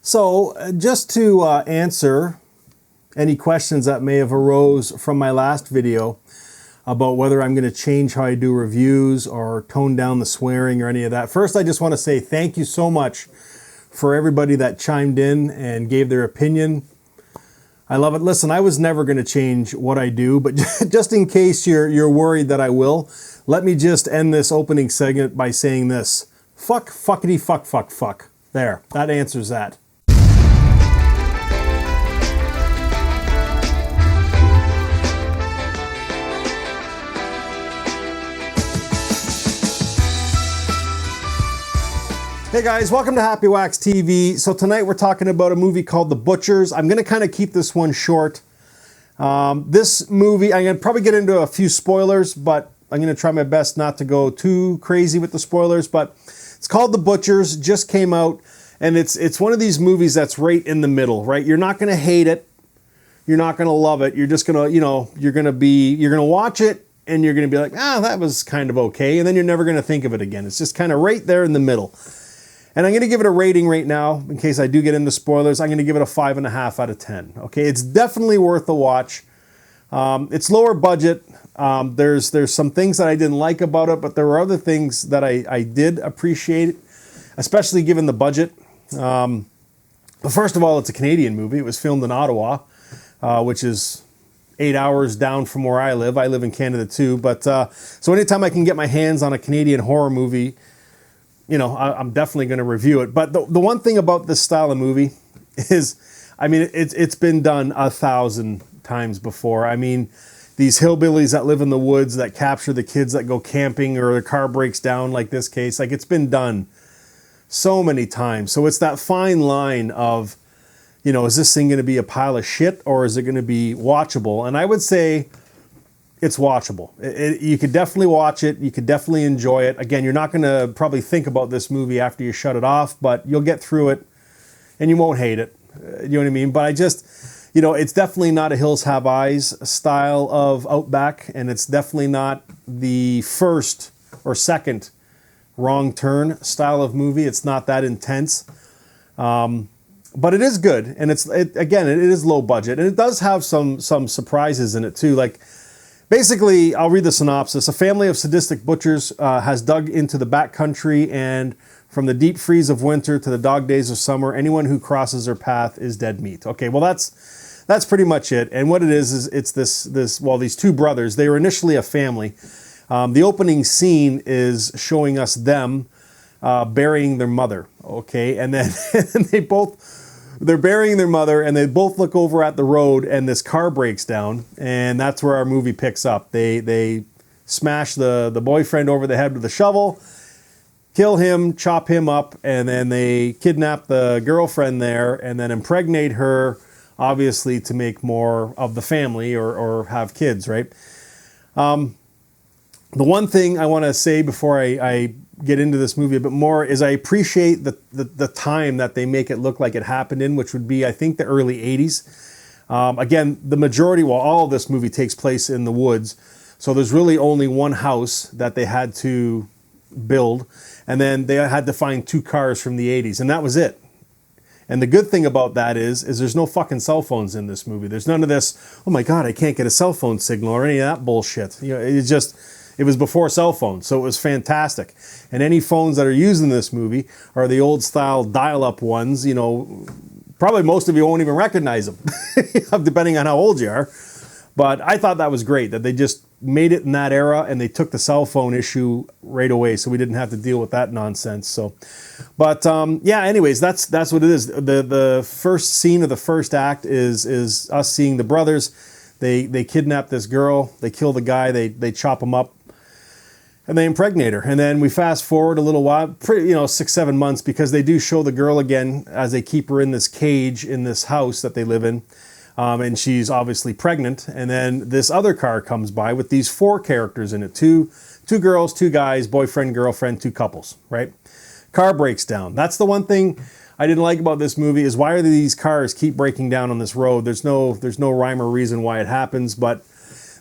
So just to answer any questions that may have arose from my last video about whether I'm going to change how I do reviews or tone down the swearing or any of that. First, I just want to say thank you so much for everybody that chimed in and gave their opinion. I love it. Listen, I was never going to change what I do, but just in case you're worried that I will, let me just end this opening segment by saying this. Fuck, fuckity, fuck, fuck, fuck. There, that answers that. Hey guys, welcome to Happywax TV. So tonight we're talking about a movie called The Butchers. I'm going to kind of keep this one short. This movie, I'm going to probably get into a few spoilers, but I'm going to try my best not to go too crazy with the spoilers. But it's called The Butchers, just came out, and it's one of these movies that's right in the middle, right? You're not going to hate it. You're not going to love it. You're just going to, you're going to watch it, and you're going to be like, that was kind of okay. And then you're never going to think of it again. It's just kind of right there in the middle. And I'm going to give it a rating right now, in case I do get into spoilers. I'm going to give it a 5.5 out of 10. Okay, it's definitely worth a watch. It's lower budget. There's some things that I didn't like about it, but there were other things that I did appreciate, especially given the budget. But first of all, it's a Canadian movie. It was filmed in Ottawa, which is 8 hours down from where I live. I live in Canada too. But so anytime I can get my hands on a Canadian horror movie, I'm definitely going to review it. But the one thing about this style of movie is, it's been done 1,000 times before. I mean, these hillbillies that live in the woods that capture the kids that go camping or their car breaks down, like this case, like it's been done so many times. So it's that fine line of, is this thing going to be a pile of shit or is it going to be watchable? And I would say it's watchable. You could definitely watch it. You could definitely enjoy it. Again, you're not going to probably think about this movie after you shut it off, but you'll get through it and you won't hate it. You know what I mean? But I just, it's definitely not a Hills Have Eyes style of Outback, and it's definitely not the first or second Wrong Turn style of movie. It's not that intense. But it is good. And it is low budget. And it does have some surprises in it too. Like, basically, I'll read the synopsis. A family of sadistic butchers has dug into the backcountry, and from the deep freeze of winter to the dog days of summer, anyone who crosses their path is dead meat. Okay, well, that's pretty much it. And what it is it's these two brothers. They were initially a family. The opening scene is showing us them burying their mother. Okay, and then they're burying their mother, and they both look over at the road, and this car breaks down, and that's where our movie picks up. They smash the boyfriend over the head with a shovel, kill him, chop him up, and then they kidnap the girlfriend there, and then impregnate her, obviously to make more of the family or have kids, right? The one thing I want to say before I get into this movie a bit more is I appreciate the time that they make it look like it happened in, which would be, I think, the early 80s. Again, the majority, all of this movie takes place in the woods. So there's really only one house that they had to build. And then they had to find 2 cars from the 80s. And that was it. And the good thing about that is there's no fucking cell phones in this movie. There's none of this, oh my God, I can't get a cell phone signal or any of that bullshit. It was before cell phones, so it was fantastic. And any phones that are used in this movie are the old style dial-up ones. Probably most of you won't even recognize them, depending on how old you are. But I thought that was great, that they just made it in that era and they took the cell phone issue right away, so we didn't have to deal with that nonsense. So, but anyways, that's what it is. The first scene of the first act is us seeing the brothers. They kidnap this girl, they kill the guy, they chop him up, and they impregnate her. And then we fast forward a little while, 6-7 months, because they do show the girl again as they keep her in this cage in this house that they live in. And she's obviously pregnant. And then this other car comes by with these 4 characters in it. Two girls, 2 guys, boyfriend, girlfriend, 2 couples, right? Car breaks down. That's the one thing I didn't like about this movie, is why are these cars keep breaking down on this road? There's no rhyme or reason why it happens, but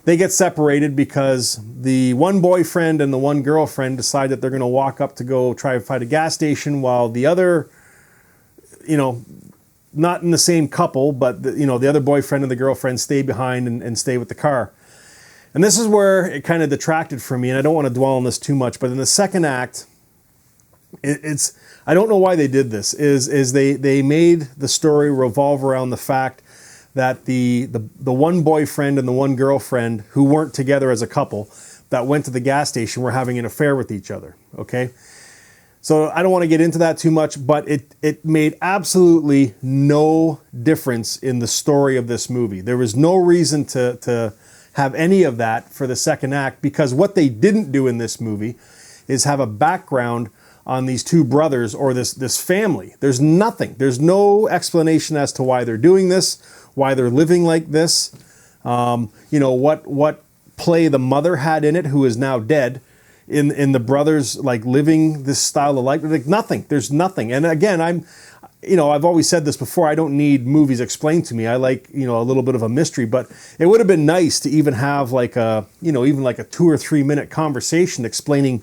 they get separated because the one boyfriend and the one girlfriend decide that they're going to walk up to go try to find a gas station, while the other, not in the same couple, but the other boyfriend and the girlfriend stay behind and stay with the car. And this is where it kind of detracted from me, and I don't want to dwell on this too much, but in the second act, it's I don't know why they did this, is they made the story revolve around the fact that the one boyfriend and the one girlfriend who weren't together as a couple that went to the gas station were having an affair with each other, okay? So I don't want to get into that too much, but it made absolutely no difference in the story of this movie. There was no reason to have any of that for the second act, because what they didn't do in this movie is have a background on these two brothers or this family. There's nothing. There's no explanation as to why they're doing this, why they're living like this. What play the mother had in it, who is now dead, in the brothers like living this style of life. Like nothing. There's nothing. And again, I've always said this before, I don't need movies explained to me. I like, a little bit of a mystery, but it would have been nice to even have like even like a 2 or 3 minute conversation explaining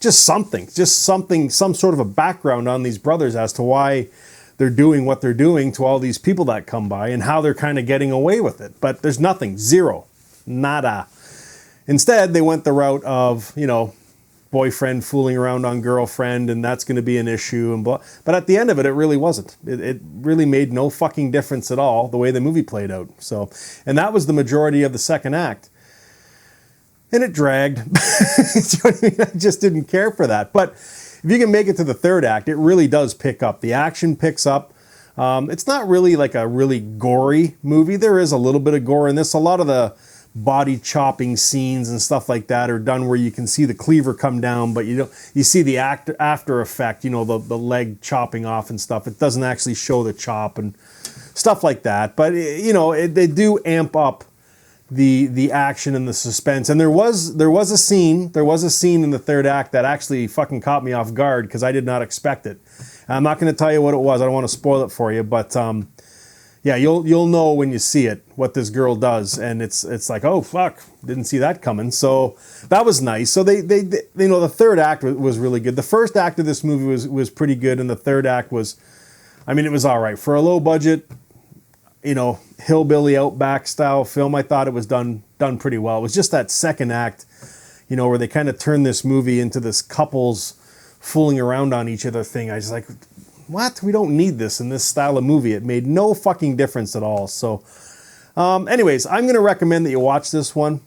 some sort of a background on these brothers as to why they're doing what they're doing to all these people that come by and how they're kind of getting away with it. But there's nothing, zero, nada. Instead, they went the route of, boyfriend fooling around on girlfriend, and that's going to be an issue, and blah. But at the end of it, it really wasn't. It really made no fucking difference at all the way the movie played out. So, and that was the majority of the second act. And it dragged. You know what I mean? I just didn't care for that. But if you can make it to the third act, it really does pick up. The action picks up. It's not really like a really gory movie. There is a little bit of gore in this. A lot of the body chopping scenes and stuff like that are done where you can see the cleaver come down, but you see the after effect, the leg chopping off and stuff. It doesn't actually show the chop and stuff like that. But they do amp up the action and the suspense. And there was a scene in the third act that actually fucking caught me off guard, because I did not expect it. I'm not going to tell you what it was. I don't want to spoil it for you, but yeah, you'll know when you see it what this girl does, and it's like, oh fuck, didn't see that coming. So that was nice. So they the third act was really good. The first act of this movie was pretty good, and the third act was, it was all right for a low budget, hillbilly outback style film. I thought it was done pretty well. It was just that second act, where they kind of turned this movie into this couples fooling around on each other thing. I was like, what? We don't need this in this style of movie. It made no fucking difference at all. So anyways, I'm going to recommend that you watch this one.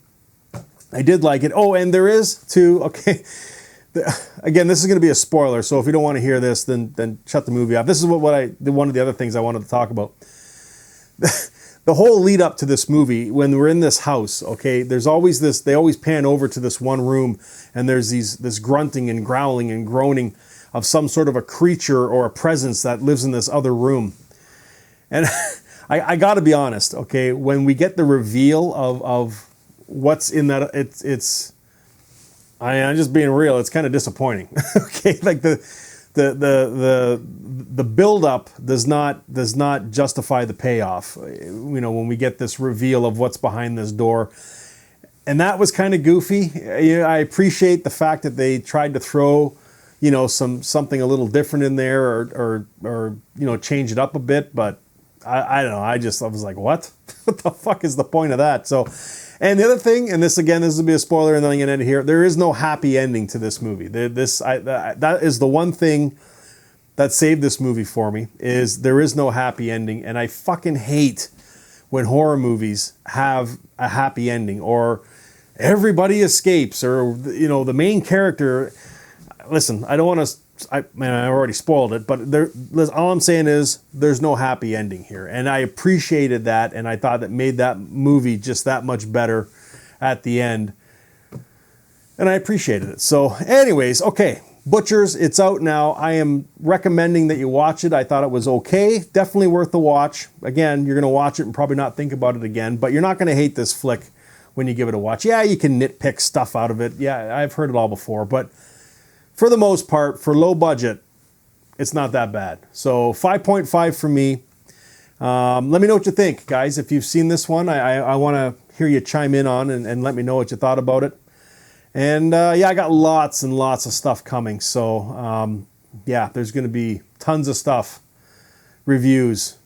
I did like it. Oh, and there is too, okay, again, this is going to be a spoiler, so if you don't want to hear this, then shut the movie off. This is one of the other things I wanted to talk about. The whole lead up to this movie, when we're in this house, okay, there's always this, they always pan over to this one room, and there's this grunting and growling and groaning of some sort of a creature or a presence that lives in this other room. And I got to be honest, okay, when we get the reveal of what's in that, I'm just being real, it's kind of disappointing. Okay, like the build-up does not justify the payoff. When we get this reveal of what's behind this door. And that was kind of goofy. I appreciate the fact that they tried to throw something a little different in there, or change it up a bit, but I don't know. I was like, what? What the fuck is the point of that? So, and the other thing, and this will be a spoiler, and then I'm gonna end it here. There is no happy ending to this movie. That is the one thing that saved this movie for me, is there is no happy ending, and I fucking hate when horror movies have a happy ending, or everybody escapes, or the main character. Listen, I don't want to. I already spoiled it, but all I'm saying is there's no happy ending here, and I appreciated that, and I thought that made that movie just that much better at the end, and I appreciated it. So, anyways, okay, Butchers, it's out now. I am recommending that you watch it. I thought it was okay, definitely worth the watch. Again, you're going to watch it and probably not think about it again, but you're not going to hate this flick when you give it a watch. Yeah, you can nitpick stuff out of it. Yeah, I've heard it all before, but for the most part, for low budget, it's not that bad. So 5.5 for me. Let me know what you think, guys. If you've seen this one, I want to hear you chime in on and let me know what you thought about it. And yeah, I got lots and lots of stuff coming. So yeah, there's going to be tons of stuff, reviews,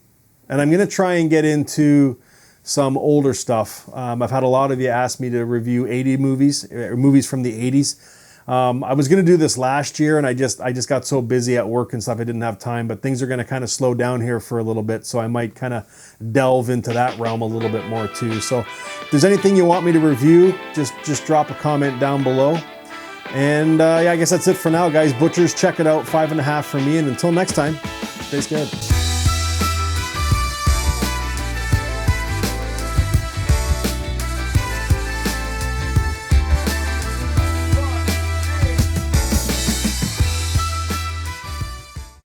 And I'm going to try and get into some older stuff. I've had a lot of you ask me to review 80 movies, or movies from the 80s. I was going to do this last year, and I just got so busy at work and stuff I didn't have time, but things are going to kind of slow down here for a little bit, so I might kind of delve into that realm a little bit more too. So if there's anything you want me to review, just drop a comment down below. And yeah, I guess that's it for now, guys. Butchers, check it out. 5.5 for me, and until next time, stay good.